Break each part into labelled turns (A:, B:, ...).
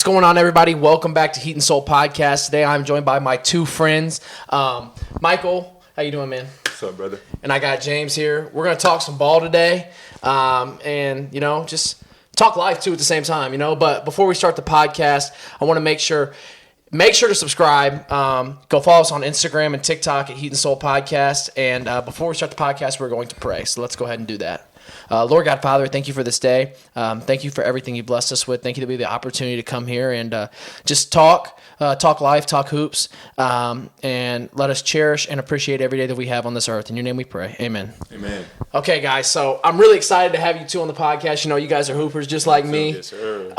A: What's going on, everybody? Welcome back to Heat and Soul Podcast. Today I'm joined by my two friends. Michael, how you doing, man?
B: What's up, brother?
A: And I got James here. We're going to talk some ball today and, just talk life, too, at the same time, But before we start the podcast, I want to make sure to subscribe. Go follow us on Instagram and TikTok at Heat and Soul Podcast. And before we start the podcast, we're going to pray. So let's go ahead and do that. Lord God, Father, thank you for this day. Thank you for everything you blessed us with. Thank you that we have the opportunity to come here and just talk life, talk hoops, and let us cherish and appreciate every day that we have on this earth. In your name we pray. Amen.
B: Amen.
A: Okay, guys, so I'm really excited to have you two on the podcast. You guys are hoopers just like me.
B: Yes, sir.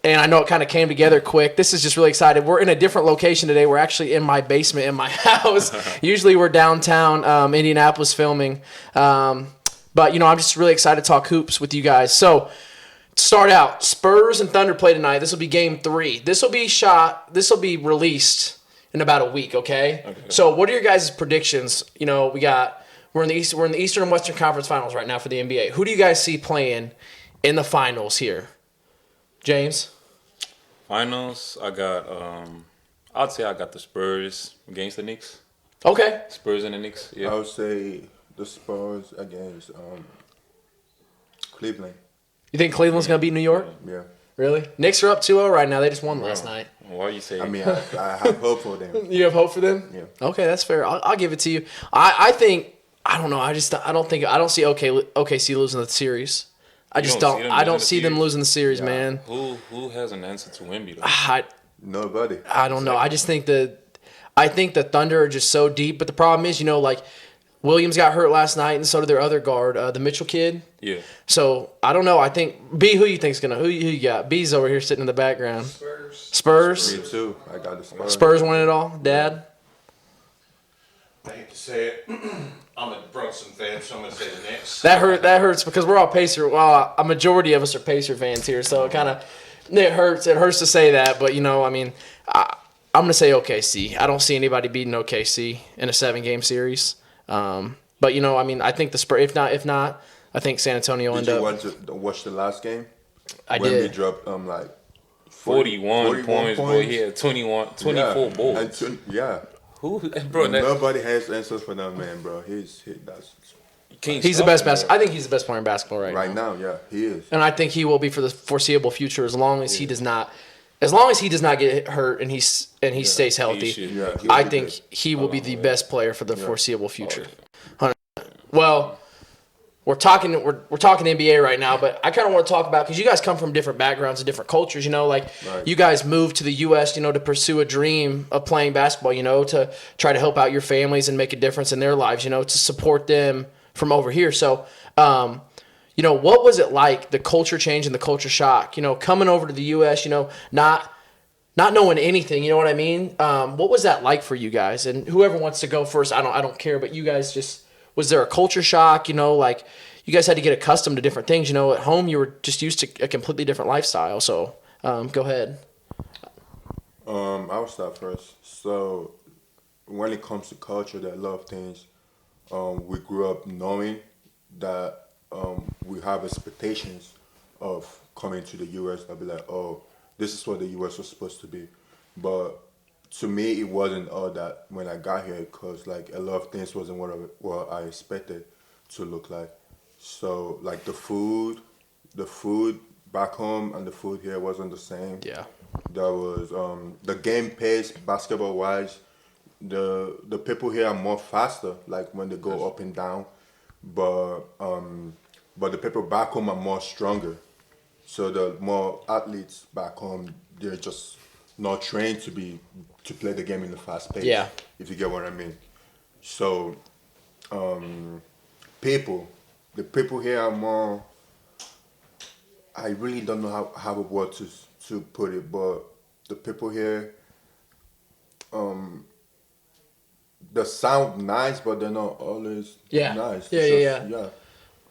A: And I know it kind of came together quick. This is just really excited. We're in a different location today. We're actually in my basement in my house. Usually we're downtown Indianapolis filming. But, I'm just really excited to talk hoops with you guys. So, to start out, Spurs and Thunder play tonight. This will be game 3. This will be released in about a week, okay? So, what are your guys' predictions? We're in the Eastern and Western Conference Finals right now for the NBA. Who do you guys see playing in the finals here? James?
C: Finals, I got, I'd say I got the Spurs against the Knicks.
A: Okay.
C: Spurs and the Knicks, yeah.
B: I would say the Spurs against Cleveland.
A: You think Cleveland's going to beat New York?
B: Yeah.
A: Really? Knicks are up 2-0 right now. They just won last night.
C: Why you say?
B: I mean, I have hope for them.
A: You have hope for them?
B: Yeah.
A: Okay, that's fair. I'll give it to you. I think I don't know. I don't see OKC losing the series. I don't see them losing the series, man.
C: Who has an answer to Wemby though?
B: Nobody.
A: I don't know. I just think the Thunder are just so deep. But the problem is, Williams got hurt last night, and so did their other guard, the Mitchell kid.
C: Yeah.
A: So I don't know. I think B. Who you got? B's over here sitting in the background. Spurs.
B: Me too. I got the Spurs.
A: Spurs winning it all. Dad.
D: I hate to say it. I'm a Brunson fan, so I'm going to say the Knicks.
A: That hurts because we're all Pacer. Well, a majority of us are Pacer fans here, so it hurts. It hurts to say that, but I'm going to say OKC. I don't see anybody beating OKC in a 7-game series. But I think the Spurs. If not, I think San Antonio will end up.
B: Did you watch the last game?
A: I
B: when
A: did.
B: We dropped
C: 41 points, boy. He had 24 balls.
B: Yeah.
C: Who, bro?
B: Nobody has answers for that man, bro. He's the
A: best. I think he's the best player in basketball
B: right now. Yeah, he is.
A: And I think he will be for the foreseeable future as long as he does not. As long as he does not get hurt and he stays healthy, I think he will be the best player for the foreseeable future. Well, we're talking NBA right now, but I kind of want to talk about, because you guys come from different backgrounds and different cultures. You guys moved to the U.S. to pursue a dream of playing basketball. To try to help out your families and make a difference in their lives. To support them from over here. So. What was it like, the culture change and the culture shock, coming over to the U.S., not knowing anything, you know what I mean? What was that like for you guys? And whoever wants to go first, I don't care, but you guys was there a culture shock, you guys had to get accustomed to different things, at home you were just used to a completely different lifestyle. So go ahead.
B: I'll start first. So when it comes to culture, there are a lot of things we grew up knowing that we have expectations of coming to the U.S. I'll be like, oh, this is what the U.S. was supposed to be. But to me, it wasn't all that when I got here, because a lot of things wasn't what I expected to look like. So the food back home and the food here wasn't the same.
A: Yeah.
B: There was the game pace, basketball wise. The people here are more faster, when they go up and down. But the people back home are more stronger. So the more athletes back home, they're just not trained to play the game in the fast pace.
A: Yeah.
B: If you get what I mean. So the people here are more. I really don't know how a word to put it, but the people here, they sound nice, but they're not always nice.
A: Yeah.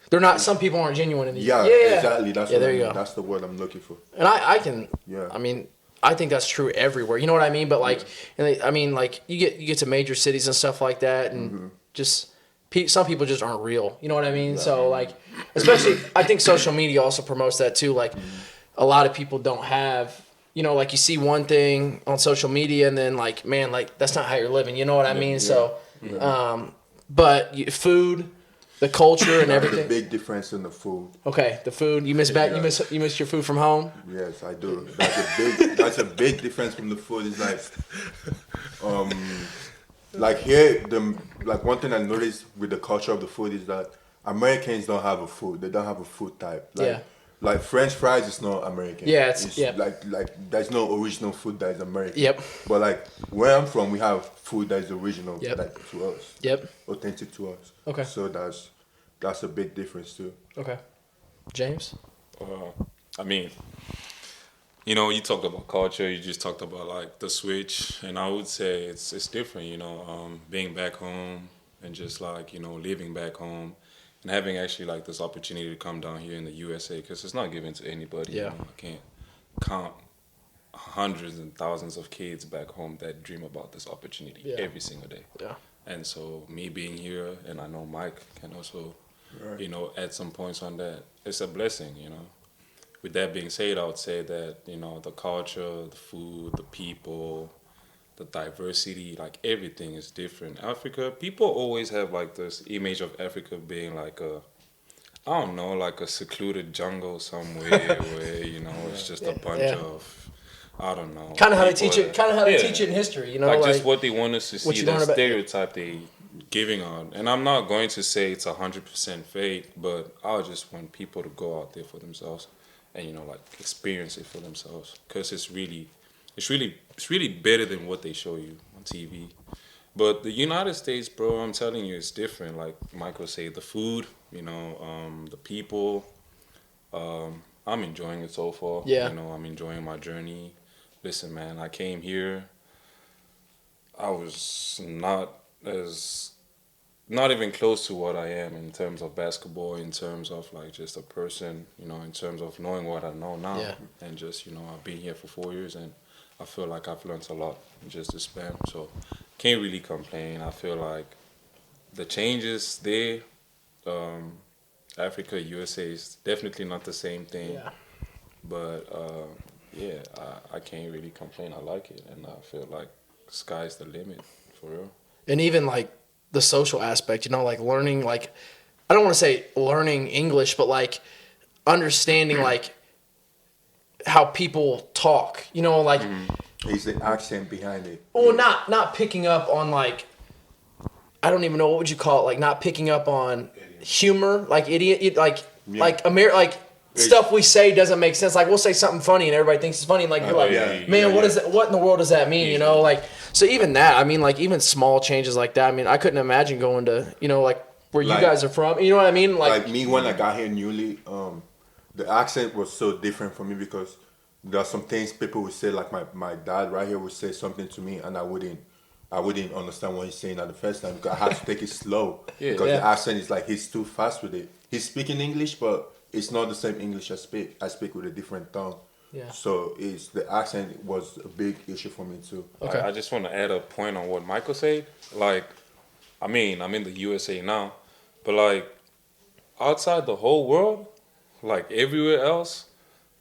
A: They're not. Some people aren't genuine in the
B: exactly. That's
A: there you go.
B: That's the word I'm looking for.
A: And I can.
B: Yeah.
A: I mean, I think that's true everywhere. You know what I mean? But you get to major cities and stuff like that, and just some people just aren't real. You know what I mean? So especially I think social media also promotes that too. A lot of people don't have you know, like you see one thing on social media and then like, man, like that's not how you're living. You know what I mean? So, but food, the culture and everything.
B: There's a big difference in the food.
A: Okay, the food. You miss you miss your food from home?
B: Yes, I do. That's a big difference from the food. It's like here, one thing I noticed with the culture of the food is that Americans don't have a food. They don't have a food type. Like French fries is not American.
A: Yeah, it's
B: like there's no original food that is American.
A: Yep.
B: But like where I'm from, we have food that is original, like to us.
A: Yep.
B: Authentic to us.
A: Okay.
B: So that's a big difference too.
A: Okay. James?
C: I mean, you know, you talked about culture. You just talked about like the switch, and I would say it's different. You know, being back home and just like, you know, living back home. And having actually like this opportunity to come down here in the USA, because it's not given to anybody.
A: Yeah.
C: You know? I can't count hundreds and thousands of kids back home that dream about this opportunity every single day.
A: Yeah.
C: And so me being here, and I know Mike can also, you know, add some points on that. It's a blessing, you know. With that being said, I would say that, you know, the culture, the food, the people, the diversity, like everything is different. Africa, people always have like this image of Africa being like I don't know, like a secluded jungle somewhere where, you know, it's just a bunch of, I don't know.
A: Kind of how they teach it. Kind of how they teach it in history, you know,
C: like just what they want us to see, the stereotype
A: about,
C: they giving on. And I'm not going to say it's 100% fake, but I just want people to go out there for themselves and, you know, like experience it for themselves, because it's really better than what they show you on TV. But the United States, bro, I'm telling you, it's different. Like Michael said, the food, you know, the people. I'm enjoying it so far.
A: Yeah.
C: You know, I'm enjoying my journey. Listen, man, I came here. I was not even close to what I am in terms of basketball, in terms of like just a person, you know, in terms of knowing what I know now.
A: Yeah.
C: And just, you know, I've been here for 4 years and I feel like I've learned a lot in just this span. So can't really complain. I feel like the changes there, Africa, USA is definitely not the same thing.
A: Yeah.
C: But I can't really complain. I like it, and I feel like sky's the limit for real.
A: And even like the social aspect, you know, like learning, like I don't want to say learning English, but like understanding like how people talk, you know, like
B: It's the accent behind it.
A: well, not picking up on like, I don't even know, what would you call it, like not picking up on humor, like idiot, like stuff we say doesn't make sense. Like we'll say something funny and everybody thinks it's funny, and like you're like, man, what is that? What in the world does that mean? You know, like so even that. I mean, like even small changes like that. I mean, I couldn't imagine going to, you know, like where you guys are from. You know what I mean?
B: Like me when I got here newly, the accent was so different for me because there are some things people would say. Like my dad right here would say something to me, and I wouldn't understand what he's saying at the first time because I had to take it slow because the accent is like he's too fast with it. He's speaking English, but it's not the same English I speak. I speak with a different tongue.
A: Yeah.
B: So the accent was a big issue for me too.
A: Okay.
C: I just want to add a point on what Michael said. Like, I mean, I'm in the USA now, but like outside the whole world, like everywhere else,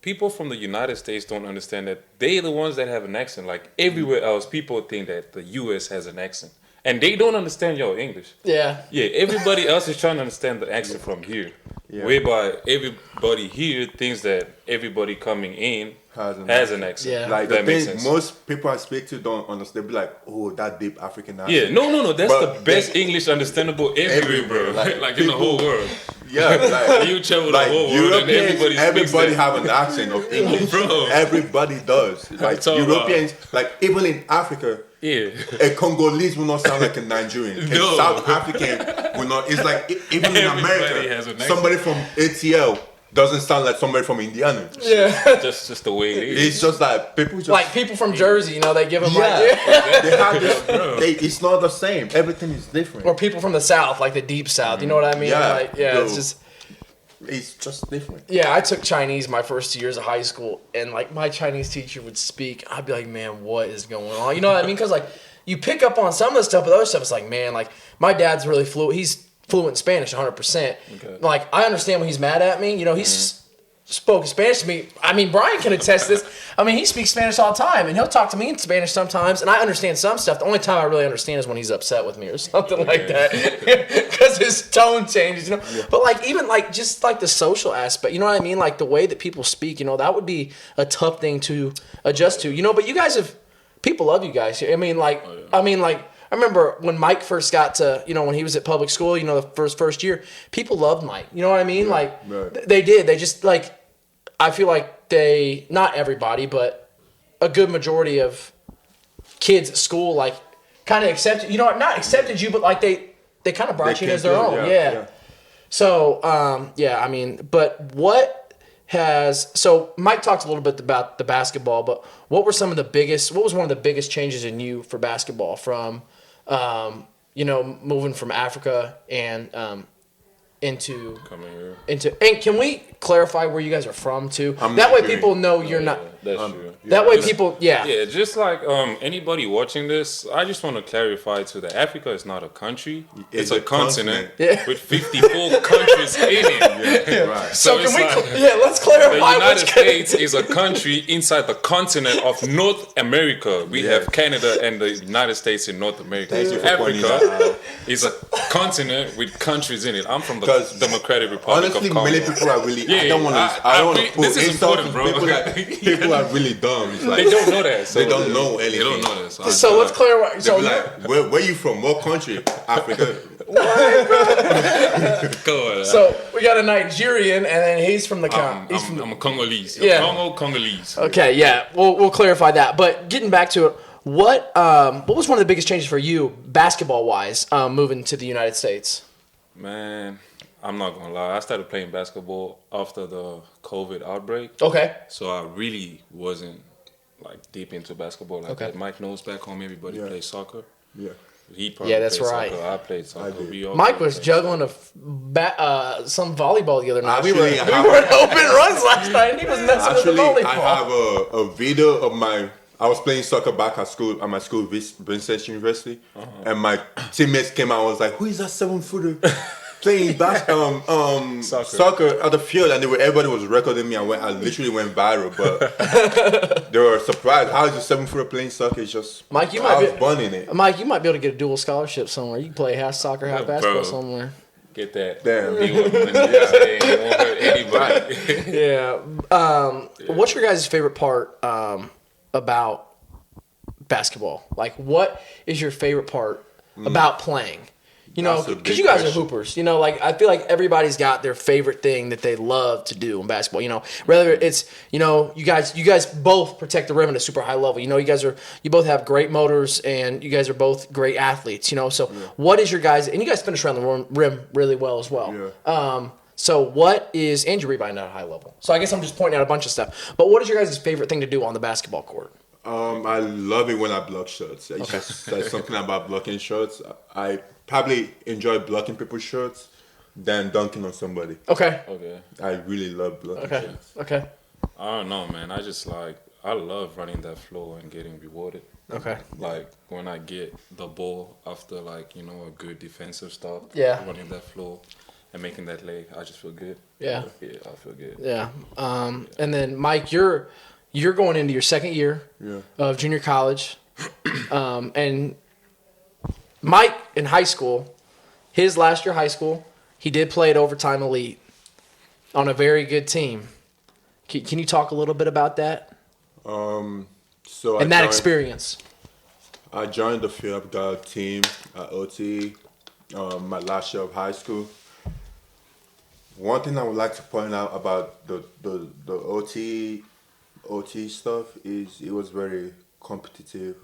C: people from the United States don't understand that they're the ones that have an accent. Like everywhere else, people think that the US has an accent. And they don't understand your English.
A: Yeah.
C: Yeah, everybody else is trying to understand the accent from here. Yeah. Whereby everybody here thinks that everybody coming in has an accent.
A: Yeah.
B: Like
C: that
B: the thing, most people I speak to don't understand. They be like, oh, that deep African accent.
C: Yeah, no. That's the best English understandable everywhere, bro. Like in the whole world.
B: Yeah, like
C: you travel
B: like
C: the whole world and
B: everybody have an accent of English.
C: Bro.
B: Everybody does. Like Europeans, like even in Africa, a Congolese will not sound like a Nigerian. A South African will not. It's like even in America, somebody from ATL doesn't sound like somebody from Indiana.
A: Yeah,
C: just the way it is.
B: It's just like people just
A: like people from Jersey, you know, they give them
B: they have this. It's not the same. Everything is different.
A: Or people from the South, like the deep South. You know what I mean?
B: Yeah,
A: It's just
B: different.
A: Yeah, I took Chinese my first 2 years of high school, and like my Chinese teacher would speak. I'd be like, man, what is going on? You know what I mean? Because like you pick up on some of the stuff, but other stuff, it's like, man, like my dad's really fluent. He's fluent in Spanish 100%. Okay. Like I understand when he's mad at me. You know, he's spoke Spanish to me. I mean, Brian can attest this. I mean, he speaks Spanish all the time, and he'll talk to me in Spanish sometimes, and I understand some stuff. The only time I really understand is when he's upset with me or something like that, because his tone changes, you know. Yeah. But like even like just like the social aspect, you know what I mean? Like the way that people speak, you know, that would be a tough thing to adjust to, you know. But you guys people love you guys. I mean, like, I remember when Mike first got to, you know, when he was at public school, you know, the first year, people loved Mike. You know what I mean? They did. They just, like, I feel like not everybody, but a good majority of kids at school, like, kind of accepted, you know, not accepted you, but, like, they kind of brought you in as their own. Yeah. So, I mean, but so Mike talked a little bit about the basketball, but what was one of the biggest changes in you for basketball from, you know, moving from Africa and into
C: coming here.
A: And can we clarify where you guys are from too? That way people know you're not.
C: That's true.
A: That way people,
C: Yeah, just like anybody watching this, I just want to clarify too that Africa is not a country; it's a continent with 54 countries in it.
A: Yeah, right. So can let's clarify.
C: The United States is a country inside the continent of North America. We have Canada and the United States in North America. Africa is a continent with countries in it. I'm from the Democratic Republic
B: honestly,
C: of Congo.
B: Many people are really. I don't want to put
C: this is important, bro.
B: People are really dumb. It's like,
C: they don't know that. So
B: they don't know anything.
C: They don't know that.
A: So let's clarify. So
B: like, where you from? What country? Africa.
C: Go on.
A: So we got a Nigerian, and then he's from the
C: I'm a Congolese. Congolese.
A: Okay, yeah, we'll clarify that. But getting back to it, what was one of the biggest changes for you, basketball wise, moving to the United States?
C: Man, I'm not gonna lie. I started playing basketball after the COVID outbreak.
A: Okay.
C: So I really wasn't like deep into baskelball like that. Mike knows back home everybody plays soccer. Yeah. He probably
A: that's right.
C: Soccer. I played soccer.
A: Mike was juggling some volleyball the other night.
B: Actually,
A: we were in open runs last night, and he was messing with the volleyball.
B: I have a video of I was playing soccer back at school, at my school, Vincent University, and my teammates came out and was like, "Who is that 7-footer playing soccer at the field?" And everybody was recording me. I literally went viral, but they were surprised. How is a 7-footer playing soccer? It's just
A: Mike,
B: I was born in it.
A: Mike, you might be able to get a dual scholarship somewhere. You can play half soccer, half basketball somewhere.
C: Get that.
B: Damn.
C: Won't hurt anybody.
A: Yeah. What's your guys' favorite part about basketball? Like, what is your favorite part about playing? You know, because you guys are hoopers. You know, like I feel like everybody's got their favorite thing that they love to do in basketball. You know, whether it's you guys both protect the rim at a super high level. You know, you both have great motors and you guys are both great athletes. You know, so what is your guys? And you guys finish around the rim really well as well. Yeah. So what is and you rebound at a high level? So I guess I'm just pointing out a bunch of stuff. But what is your guys' favorite thing to do on the basketball court?
B: I love it when I block shots. There's something about blocking shots. I probably enjoy blocking people's shots than dunking on somebody.
A: Okay.
B: I really love blocking shots.
A: Okay.
C: I don't know, man. I love running that floor and getting rewarded.
A: Okay.
C: Like when I get the ball after a good defensive stop.
A: Yeah.
C: Running that floor and making that lay, I just feel good.
A: Yeah.
C: Yeah, I feel good.
A: Yeah. And then Mike, you're going into your second year of junior college, and Mike in high school, his last year of high school, he did play at Overtime Elite on a very good team. Can you talk a little bit about that? That experience.
B: I joined the Field Guard team at OT my last year of high school. One thing I would like to point out about the OT stuff is it was very competitive.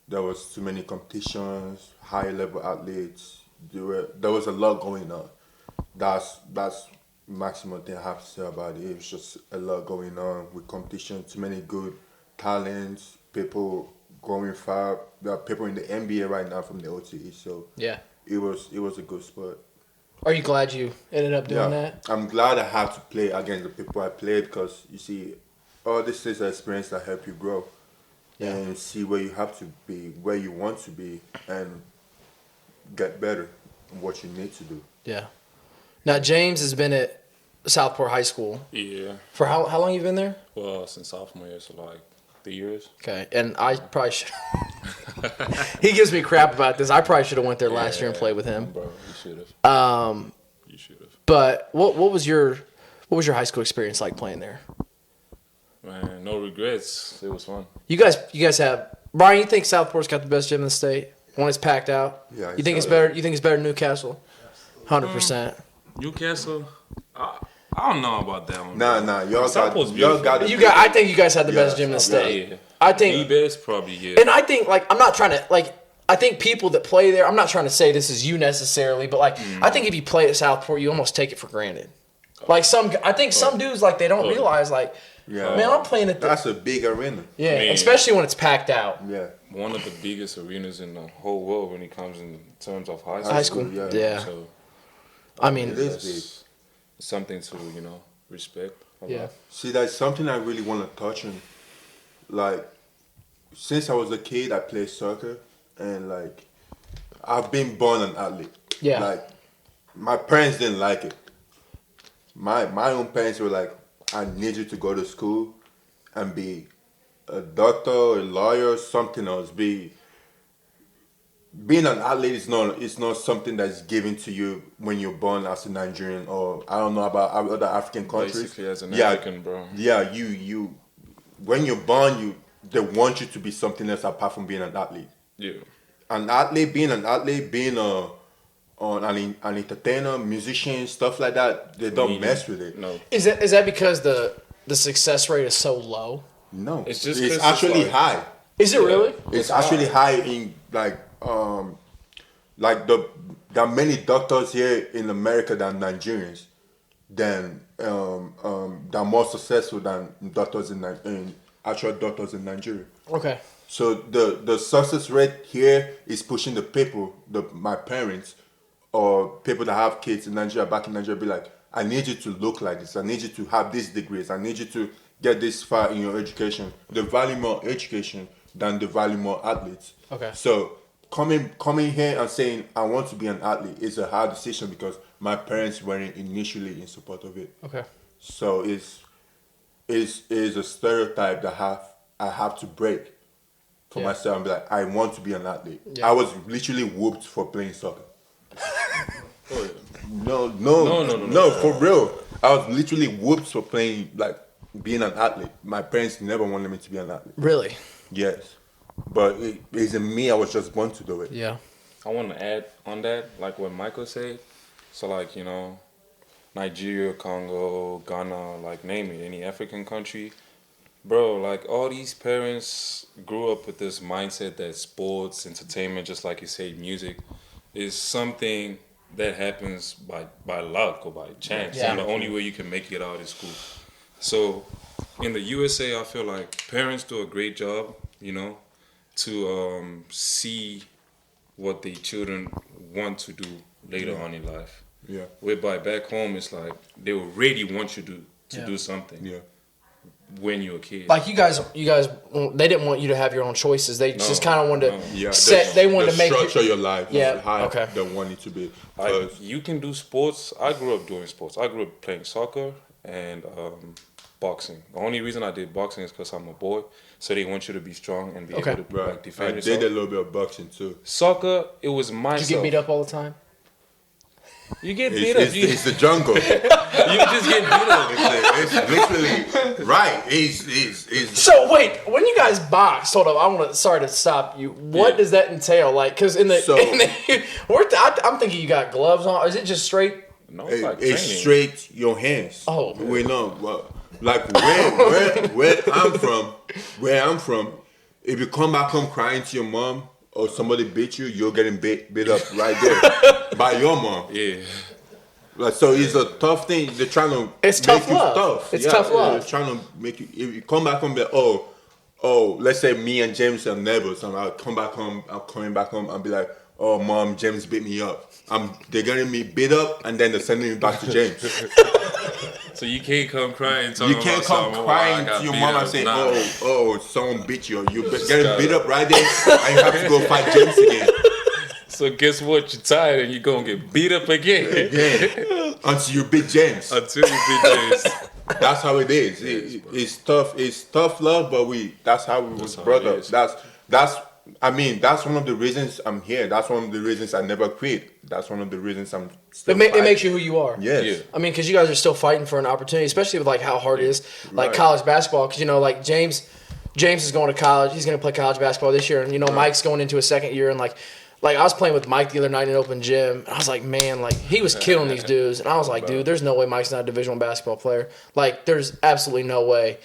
B: There was too many competitions, high level athletes. There was a lot going on. That's maximum thing I have to say about it. It was just a lot going on with competition. Too many good talents, people going far. There are people in the NBA right now from the OTE. So
A: yeah,
B: it was a good sport.
A: Are you glad you ended up doing that?
B: I'm glad I had to play against the people I played because you see, all this is an experience that help you grow. And see where you have to be, where you want to be, and get better in what you need to do.
A: Yeah. Now, James has been at Southport High School.
C: Yeah.
A: For how long you been there?
C: Well, since sophomore year, so like 3 years.
A: Okay, and I probably should. He gives me crap about this. I probably should have went there last year and played with him.
C: Bro, you should have. You should have.
A: But what was your high school experience like playing there?
C: Man, no regrets. It was fun.
A: You guys have Brian. You think Southport's got the best gym in the state when it's packed out?
B: Yeah.
A: You think it's better? You think it's better than Newcastle? 100%.
C: Newcastle, I don't know about that one.
B: Nah. Y'all
C: Southport's
B: got.
A: You got. I think you guys have the best gym in the state.
C: Yeah.
A: I think
C: the best probably, yeah.
A: And I think, like, I'm not trying to, like, I think people that play there, I'm not trying to say this is you necessarily, but, like, I think if you play at Southport, you almost take it for granted. Like, I think some dudes, like, they don't realize, like, man, I'm playing at
B: That's a big arena.
A: Yeah, especially when it's packed out.
B: Yeah.
C: One of the biggest arenas in the whole world when it comes in terms of high school.
A: High school, yeah.
C: So,
A: I mean,
B: It is big.
C: something to, respect.
A: Yeah.
B: See, that's something I really want to touch on. Like, since I was a kid, I played soccer, and like, I've been born an athlete.
A: Yeah.
B: Like, my parents didn't like it. My own parents were like, I need you to go to school and be a doctor, a lawyer, something else. Being an athlete is not something that's given to you when you're born as a Nigerian, or I don't know about other African countries.
C: Basically, as an African, bro.
B: Yeah, you when you're born, they want you to be something else apart from being an athlete.
C: Yeah.
B: An athlete, being an entertainer, musician, stuff like that, they don't mess with it.
C: No.
A: Is that because the success rate is so low?
B: No,
C: It's just
B: it's
C: 'cause
B: actually
C: it's like-
B: high.
A: Is it really?
B: It's actually high in there are many doctors here in America than Nigerians, than more successful than doctors actual doctors in Nigeria.
A: Okay.
B: So the success rate here is pushing the people, my parents, or people that have kids in Nigeria, back in Nigeria, be like, I need you to look like this. I need you to have these degrees. I need you to get this far in your education. They value more education than they value more athletes.
A: Okay.
B: So coming here and saying I want to be an athlete is a hard decision because my parents weren't initially in support of it.
A: Okay.
B: So it's a stereotype that I have to break for myself and be like, I want to be an athlete. Yeah. I was literally whooped for playing soccer. No, for real. I was literally whooped for playing, like, being an athlete. My parents never wanted me to be an athlete.
A: Really?
B: Yes. But it isn't me, I was just born to do it.
A: Yeah.
C: I want to add on that, like what Michael said. So, like, Nigeria, Congo, Ghana, like, name it, any African country. Bro, like, all these parents grew up with this mindset that sports, entertainment, just like you say, music, is something that happens by luck or by chance.
A: Yeah.
C: And the only way you can make it out is school. So, in the USA, I feel like parents do a great job, to see what the children want to do later on in life.
B: Yeah.
C: Whereby back home, it's like they already want you to do something.
B: Yeah.
C: When you're a kid.
A: Like you guys, they didn't want you to have your own choices. They just kind of wanted to set. They wanted to make
B: structure your life.
A: Yeah.
B: How
A: Okay.
B: they want it to be.
C: You can do sports. I grew up doing sports. I grew up playing soccer and boxing. The only reason I did boxing is because I'm a boy. So they want you to be strong and be able to like, defend
B: I
C: yourself.
B: did a little bit of boxing too.
C: Soccer, it was myself.
A: Did you get beat up all the time?
C: You get beat up.
B: It's the jungle.
C: You just get beat up.
B: It's literally right. It's
A: So wait, when you guys box, hold up. Sorry to stop you. What does that entail? Like, because I'm thinking you got gloves on. Is it just straight?
C: No, it's like
B: it's
C: training.
B: straight your hands.
A: Oh,
B: we know. Like where I'm from, if you come back home crying to your mom or somebody beat you, you're getting beat up right there by your mom.
C: Yeah.
B: Like, so it's a tough thing. They're trying to
A: It's
B: make
A: tough
B: you
A: love.
B: tough.
A: It's tough love.
B: They're trying to make you. If you come back home, and be like, oh, let's say me and James are neighbors, and I'm coming back home and be like, oh, mom, James beat me up. They're getting me beat up, and then they're sending me back to James.
C: So you can't come crying.
B: You can't come crying to your mom and say, oh, someone beat you. You're getting beat up right there, and you have to go fight James again.
C: So guess what? You're tired and you're going to get beat up again.
B: until you beat James.
C: Until you beat James.
B: That's how it is. It's tough. It's tough love, but that's how we was brought up. That's one of the reasons I'm here. That's one of the reasons I never quit. That's one of the reasons I'm still
A: it makes you who you are.
B: Yes.
C: Yeah.
A: I mean, because you guys are still fighting for an opportunity, especially with like how hard it is, like
B: Right.
A: college basketball. Because like James is going to college. He's going to play college basketball this year, and Mike's going into his second year. And like I was playing with Mike the other night in an open gym. And I was like, man, like he was killing these dudes, and I was like, dude, there's no way Mike's not a Division I basketball player. Like, there's absolutely no way.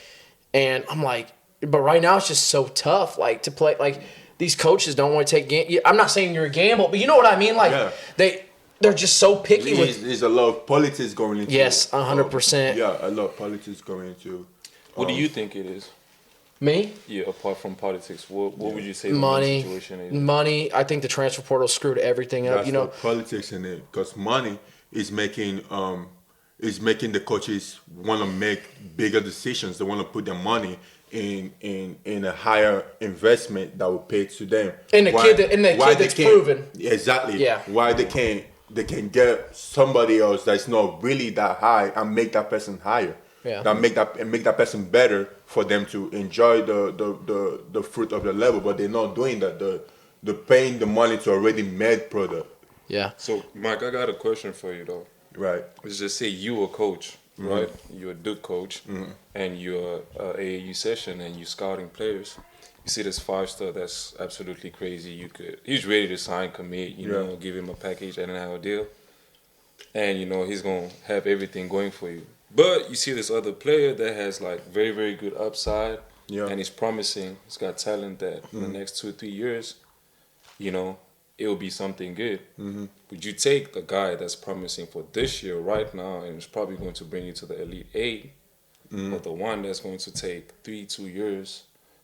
A: And I'm like, but right now it's just so tough, like to play like. These coaches don't want to take. I'm not saying you're a gamble, but you know what I mean. Like they're just so picky.
B: There's a lot of politics going into.
A: Yes, 100%.
B: Yeah, a lot of politics going into.
C: What do you think it is?
A: Me?
C: Yeah, apart from politics, what would you say the
A: Money.
C: situation is?
A: Money. I think the transfer portal screwed everything up.
B: That's the politics in it, because money is making the coaches want to make bigger decisions. They want to put their money in a higher investment that will pay to them.
A: And the kid that's proven.
B: Exactly.
A: Yeah.
B: Why they can get somebody else that's not really that high and make that person higher.
A: Yeah.
B: That make that person better for them to enjoy the fruit of the level, but they're not doing that. They're paying the money to already made product.
A: Yeah.
C: So, Mike, I got a question for you though.
B: Right.
C: Let's just say you a coach, right? You're a Duke coach, and you're AAU session, and you're scouting players. You see this 5-star that's absolutely crazy. He's ready to sign, commit. You know, give him a package and have a deal, and he's gonna have everything going for you. But you see this other player that has like very, very good upside, and he's promising. He's got talent that in the next 2 or 3 years, it will be something good. Would you take the guy that's promising for this year right now and is probably going to bring you to the Elite 8, or the one that's going to take 2 years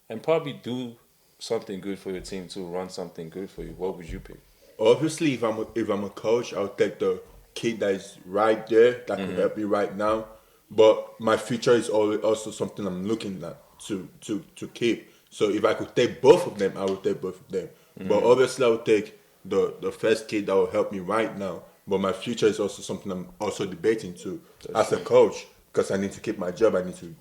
C: and probably do something good for your team to run something good for you? What would you pick?
B: Obviously, if I'm a coach, I'll take the kid that is right there that can help me right now. But my future is also something I'm looking at to keep. So if I could take both of them, I would take both of them. But obviously, I would take the first kid that will help me right now. But my future is also something I'm also debating too as a coach, because I need to keep my job. I need to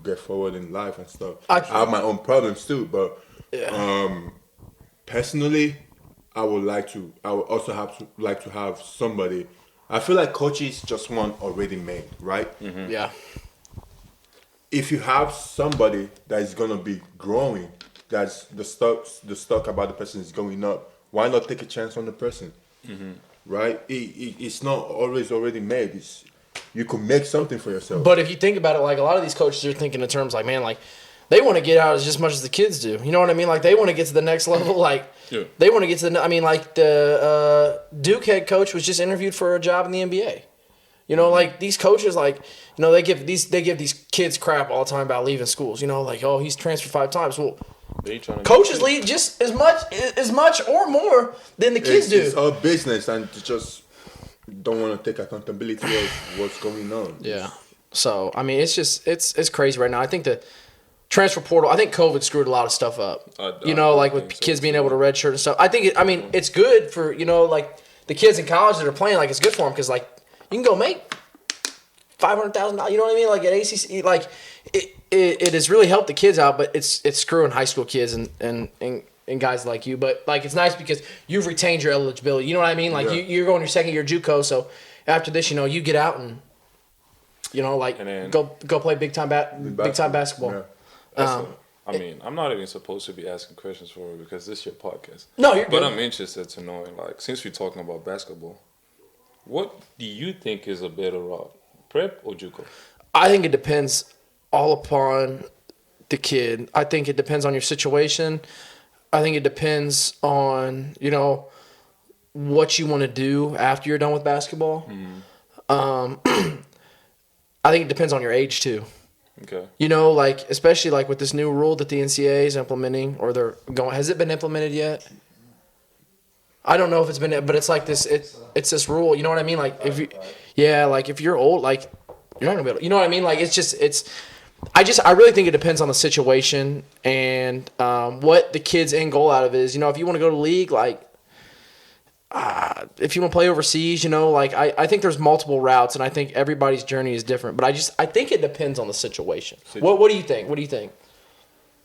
B: get forward in life and stuff. I have my own problems too, but personally, I would also like to have somebody. I feel like coaches just want already made, right?
A: Yeah.
B: If you have somebody that is gonna be growing, that's the stock about the person is going up, why not take a chance on the person? Right? It's not always already made. You can make something for yourself.
A: But if you think about it, like a lot of these coaches are thinking in terms like, man, like they want to get out as much as the kids do. You know what I mean? Like they want to get to the next level. Like they want to get to the. I mean, like the Duke head coach was just interviewed for a job in the NBA. Like these coaches, like they give these kids crap all the time about leaving schools. Like, oh, he's transferred 5 times. Well, coaches leave just as much or more than the kids do.
B: It's all business, and just don't want to take accountability of what's going on.
A: Yeah. So I mean, it's crazy right now. I think the transfer portal. I think COVID screwed a lot of stuff up. Like with kids being able to redshirt and stuff. I think it's good for like the kids in college that are playing. Like it's good for them because like you can go make $500,000. You know what I mean? Like at ACC, like it has really helped the kids out, but it's screwing high school kids and guys like you. But like it's nice because you've retained your eligibility. You know what I mean? Like you're going your second year JUCO, so after this, you get out and go play big time basketball.
C: Yeah. I'm not even supposed to be asking questions for it because this is your podcast.
A: No, you're good.
C: But I'm interested to know, like, since we're talking about basketball, what do you think is a better route, prep or JUCO?
A: I think it depends all upon the kid. I think it depends on your situation. I think it depends on, what you want to do after you're done with basketball. I think it depends on your age too.
C: Okay.
A: Like especially like with this new rule that the NCAA is implementing, or they're going. Has it been implemented yet? I don't know if it's been, but it's like this. It's this rule. You know what I mean? Like if you're old, like you're not gonna be able. You know what I mean? Like I really think it depends on the situation and what the kid's end goal out of it is. If you want to go to league, like if you want to play overseas, like I think there's multiple routes, and I think everybody's journey is different. But I think it depends on the situation. What do you think? What do you think?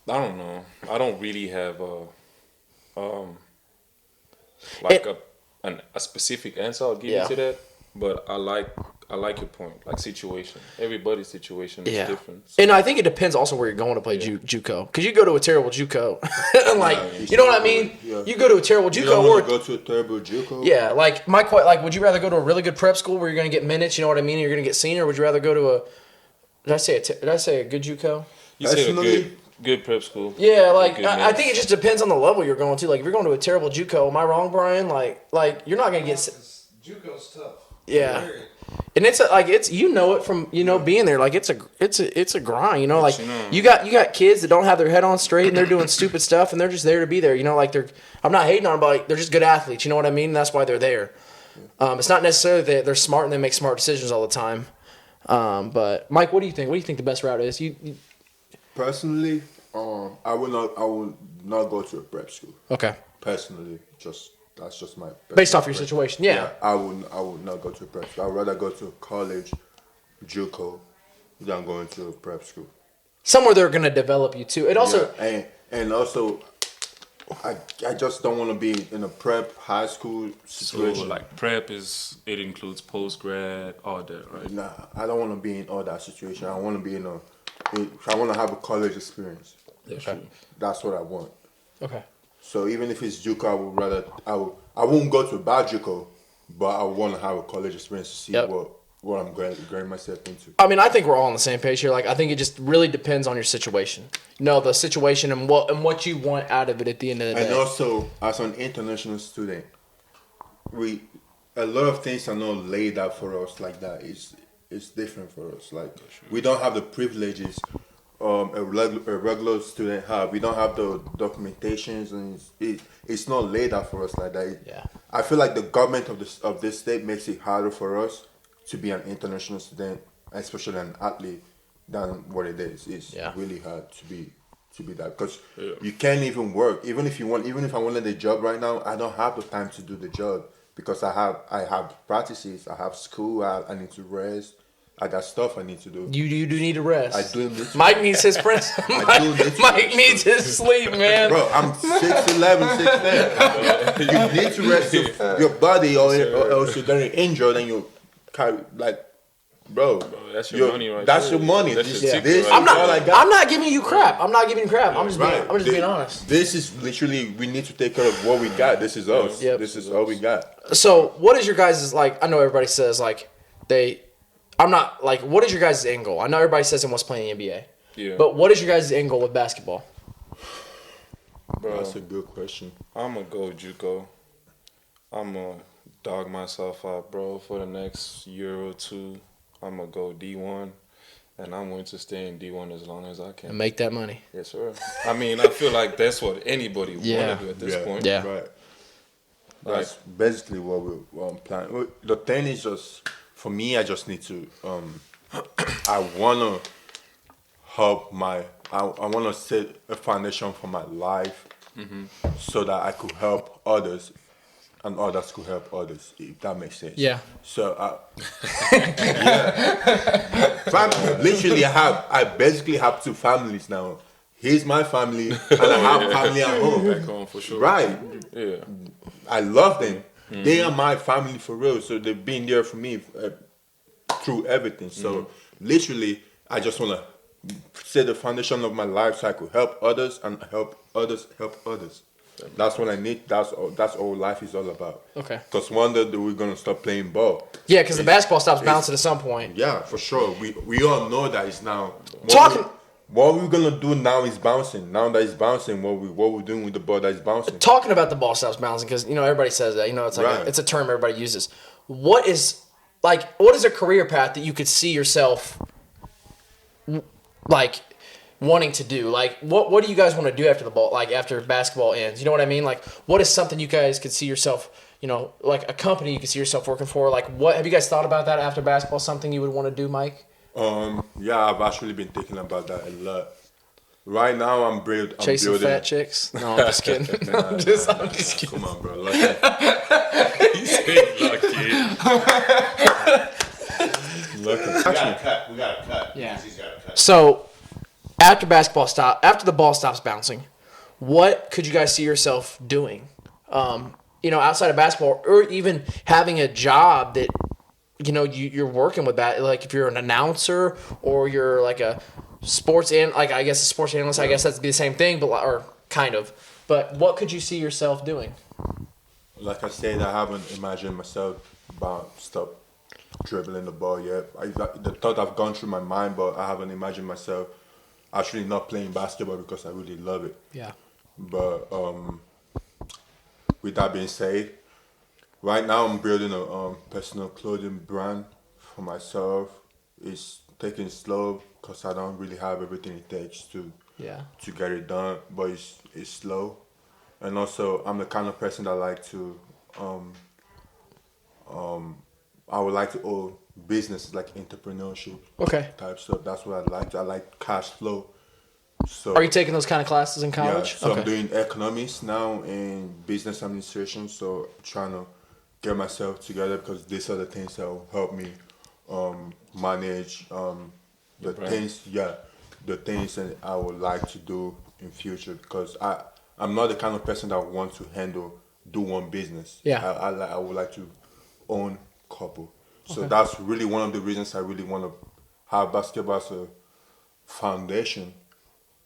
C: I don't know. I don't really have a specific answer I'll give you to that. But I like your point. Like situation, everybody's situation is different. So.
A: And I think it depends also where you're going to play JUCO, because you go to a terrible JUCO, you know what I mean. Yeah. You go to a terrible JUCO,
B: you don't want to go to a terrible JUCO.
A: Yeah, would you rather go to a really good prep school where you're going to get minutes? You know what I mean? And you're going to get senior. Or would you rather go to did I say a good JUCO?
C: You say a good prep school.
A: Yeah, I think it just depends on the level you're going to. Like if you're going to a terrible JUCO, am I wrong, Brian? Like you're not going to get.
D: JUCO's tough.
A: Yeah. And it's it from being there, like it's a grind, you got kids that don't have their head on straight and they're doing stupid stuff and they're just there to be there, I'm not hating on them, but they're just good athletes, you know what I mean? That's why they're there. It's not necessarily that they're smart and they make smart decisions all the time. But Mike, what do you think? What do you think the best route is? You
B: personally, I would not go to a prep school. Okay. Personally, that's just my
A: based off your situation. Yeah.
B: I would not go to a prep school. I'd rather go to a college, JUCO, than going to a prep school.
A: Somewhere they're gonna develop you too. It also
B: and also I just don't want to be in a prep high school situation.
C: So like prep it includes post grad, all that, right?
B: Nah, I don't want to be in all that situation. I want to be I want to have a college experience.
A: Okay.
B: That's what I want.
A: Okay.
B: So even if it's JUCO, I won't go to a bad JUCO, but I want to have a college experience to see what I'm getting myself into.
A: I mean, I think we're all on the same page here. Like, I think it just really depends on your situation. The situation and what you want out of it at the end of the day.
B: And also, as an international student, a lot of things are not laid out for us like that. It's different for us. Like we don't have the privileges a regular student have. We don't have the documentations, and it's not laid out for us like that. I feel like the government of this state makes it harder for us to be an international student, especially an athlete, than what it is. It's really hard to be that, because you can't even work. Even if I wanted a job right now, I don't have the time to do the job because I have practices, I have school, I need to rest. I got stuff I need to do.
A: You do need to rest.
B: I do need to.
A: Mike needs his prince. Mike needs his sleep, man.
B: Bro, I'm 6'11", 6'10". You need to rest your body, or else you're getting injured and you carry bro.
C: That's your money, right?
B: That's your money.
A: I'm not giving you crap. I'm not giving you crap. I'm just being honest.
B: This is literally, we need to take care of what we got. This is us. Yep. This is all we got.
A: So what is your guys' I know everybody says what is your guys' end goal? I know everybody says they wants to play in the NBA. Yeah. But what is your guys' end goal with basketball?
B: Bro, that's a good question.
C: I'm going to go JUCO. I'm going to dog myself out, bro, for the next year or two. I'm going to go D1. And I'm going to stay in D1 as long as I can.
A: And make that money.
C: Yes, sir. I mean, I feel like that's what anybody want to do at this point.
B: Yeah. Right. That's basically what we're planning. The thing is just... For me, I just need to. I wanna help I wanna set a foundation for my life, so that I could help others, and others could help others. If that makes sense.
A: Yeah.
B: So, literally, I basically have two families now. He's my family, and I have family at home.
C: Back home for sure.
B: Right.
C: Yeah.
B: I love them. They are my family for real, so they've been there for me through everything. So literally, I just want to set the foundation of my life so I could help others and help others help others. That's what I need. That's all life is all about.
A: Okay.
B: Because one day we're gonna stop playing ball.
A: Yeah, because the basketball stops bouncing at some point.
B: Yeah, for sure. We all know that it's now. What we're gonna do now is bouncing. Now that it's bouncing, what we're doing with the ball that is bouncing.
A: Talking about the ball stops bouncing, because everybody says that. It's like it's a term everybody uses. What is a career path that you could see yourself wanting to do? What do you guys want to do after the ball? After basketball ends, you know what I mean? What is something you guys could see yourself? A company you could see yourself working for. What have you guys thought about that after basketball? Something you would want to do, Mike?
B: Yeah, I've actually been thinking about that a lot. Right now, I'm
A: chasing
B: building.
A: Fat chicks. No, I'm just kidding. I'm just kidding.
B: Come on, bro.
C: He said lucky.
D: We gotta cut.
A: Yeah.
D: He's gotta cut.
A: So, after the ball stops bouncing, what could you guys see yourself doing? Outside of basketball, or even having a job that, you're working with that. Like if you're an announcer or you're like a sports I guess a sports analyst. I guess that'd be the same thing, or kind of. But what could you see yourself doing?
B: Like I said, I haven't imagined myself about stop dribbling the ball yet. The thought have gone through my mind, but I haven't imagined myself actually not playing basketball because I really love it.
A: Yeah.
B: But with that being said, right now I'm building a personal clothing brand for myself. It's taking slow because I don't really have everything it takes to get it done, but it's slow. And also, I'm the kind of person that like to I would like to own business like entrepreneurship type stuff. That's what I like. I like cash flow. So
A: are you taking those kind of classes in college?
B: Yeah, so I'm doing economics now and business administration. So trying to get myself together because these are the things that will help me manage the things that I would like to do in future. Because I'm not the kind of person that wants to do one business.
A: Yeah,
B: I would like to own couple. So that's really one of the reasons I really want to have basketball as a foundation.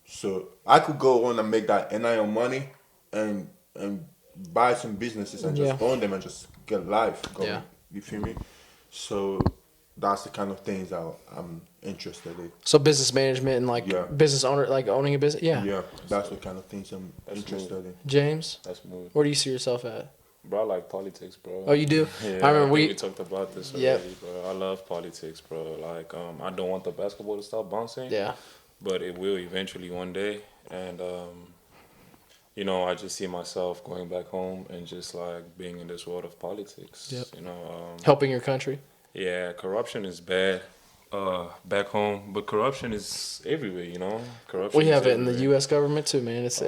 B: So I could go on and make that NIL money and buy some businesses and just own them and just get life going.
A: Yeah.
B: You feel me? So that's the kind of things that I'm interested in.
A: So business management and business owner, like owning a business. Yeah.
B: Yeah, that's the kind of things I'm interested in.
A: James,
C: That's smooth.
A: where do you see yourself at?
C: Bro, I like politics, bro.
A: Oh, you do?
C: Yeah,
A: I remember
C: we talked about this already,
A: Yep.
C: bro. I love politics, bro. Like, I don't want the basketball to stop bouncing.
A: Yeah.
C: But it will eventually one day. And, I just see myself going back home and just, like, being in this world of politics.
A: Yep.
C: Helping
A: your country.
C: Yeah, corruption is bad back home, but corruption is everywhere, Corruption.
A: We have
C: is
A: it in the
C: everywhere.
A: U.S. government too, man. It's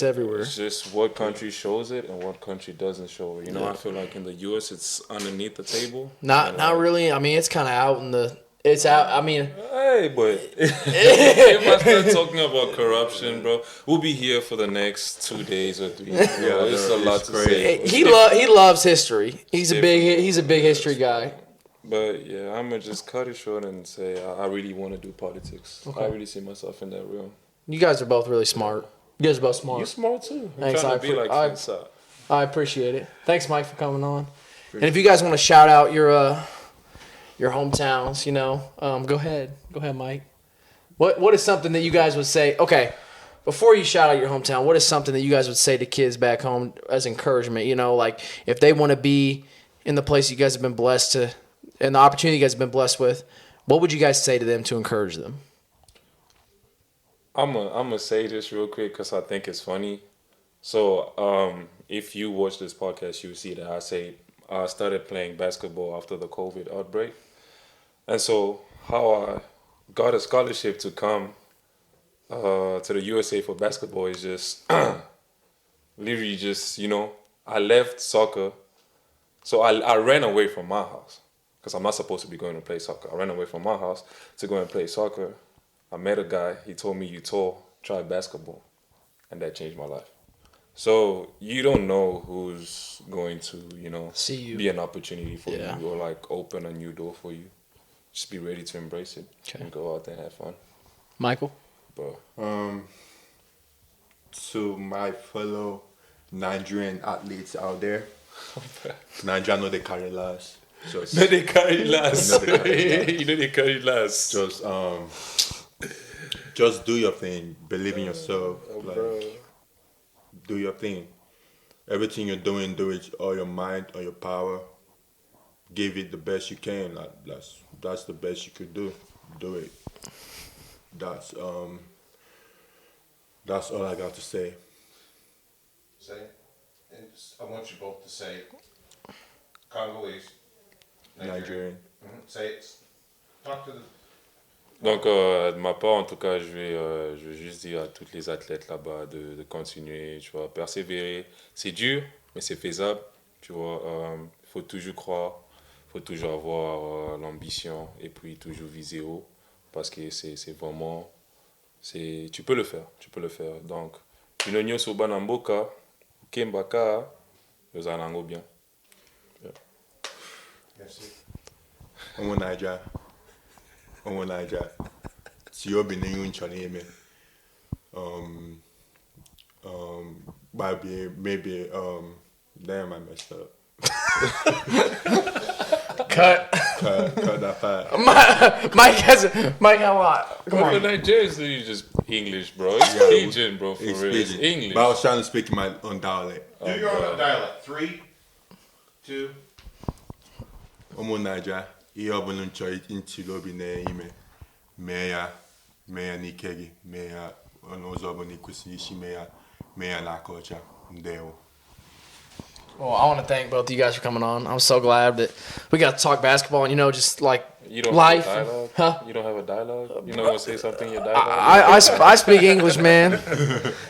A: everywhere.
C: It's just what country shows it and what country doesn't show it.
A: Yeah.
C: I feel like in the U.S. it's underneath the table.
A: Not really. I mean, it's kind of out in the. It's out. I mean,
C: hey, but if I start talking about corruption, bro, we'll be here for the next 2 days or 3. Yeah, it's a lot to say.
A: He loves history. He's a big history guy.
C: But yeah, I'm gonna just cut it short and say I really want to do politics.
A: Okay.
C: I really see myself in that realm.
A: You guys are both really smart. You guys are both smart.
C: You're smart too. I'm
A: Thanks,
C: trying to be like inside.
A: I appreciate it. Thanks, Mike, for coming on. And if you guys want to shout out your hometowns, go ahead. Go ahead, Mike. What is something that you guys would say? Okay, before you shout out your hometown, what is something that you guys would say to kids back home as encouragement? Like if they want to be in the place you guys have been blessed to, and the opportunity you guys have been blessed with, what would you guys say to them to encourage them?
C: I'm gonna say this real quick because I think it's funny. So if you watch this podcast, you see that I started playing basketball after the COVID outbreak. And so how I got a scholarship to come to the USA for basketball is just literally just, I left soccer. So I ran away from my house because I'm not supposed to be going to play soccer. I ran away from my house to go and play soccer. I met a guy. He told me, you tall, try basketball. And that changed my life. So you don't know who's going to,
A: see you,
C: be an opportunity for you or like open a new door for you. Just be ready to embrace it and go out there and have fun.
A: Michael?
C: Bro.
B: To my fellow Nigerian athletes out there, Nigeria know they carry last.
C: They carry last. They carry last.
B: Just do your thing. Believe in yourself. Do your thing. Everything you're doing, do it all your mind, all your power. Give it the best you can. That's the best you could do. Do it. That's all I got to say.
D: Say it. And I want you both to say Congolese.
B: Nigerian.
D: Say it. Talk to the.
C: Donc, de ma part, en tout cas, je vais juste dire à tous les athlètes là-bas de continuer, tu vois, persévérer. C'est dur, mais c'est faisable. Tu vois, il faut toujours croire, il faut toujours avoir l'ambition et puis toujours viser haut parce que c'est vraiment, tu peux le faire, tu peux le faire. Donc, une union sur Banamboka, Kembaka, nous allons bien.
D: Merci.
B: Omo Naija. Si you be name ime. Maybe damn, I messed up.
A: Cut.
B: Cut that part.
A: Mike had a lot. Come
C: Bro,
A: on.
C: Nigerians do just English, bro. It's Pidgin, bro, for
B: It's
C: real. It's
B: Pidgin.
C: English.
B: But I was trying to speak in my own dialect.
D: Do your own dialect. 3, 2.
B: Omo Naija. Ihe ọbụla nchọ ntị obi n'ime mee ya n'ike gị mee ya n'ụzọ ọbụla ị kwesịrị isi mee ya n'aka ọcha. Ndewo.
A: Well, I want to thank both of you guys for coming on. I'm so glad that we got to talk basketball and, just like
C: You don't
A: life.
C: have a dialogue?
A: Huh?
C: You don't have a dialogue? You don't want to say something in your dialogue?
A: I speak English, man.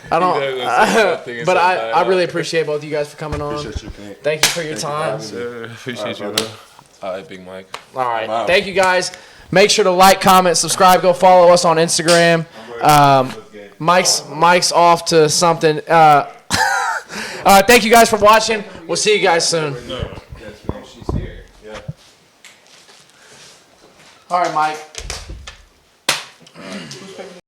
A: I don't.
C: You don't say something in
A: But
C: some
A: I
C: dialogue?
A: really appreciate both of you guys for coming on.
B: Appreciate you, man.
A: Thank you for your time.
C: Appreciate you, bro. All right, Big Mike.
A: All right.
B: Wow.
A: Thank you guys. Make sure to like, comment, subscribe. Go follow us on Instagram. Mike's off to something. Thank you guys for watching. We'll see you guys soon.
D: She's here. Yeah.
A: All right, Mike.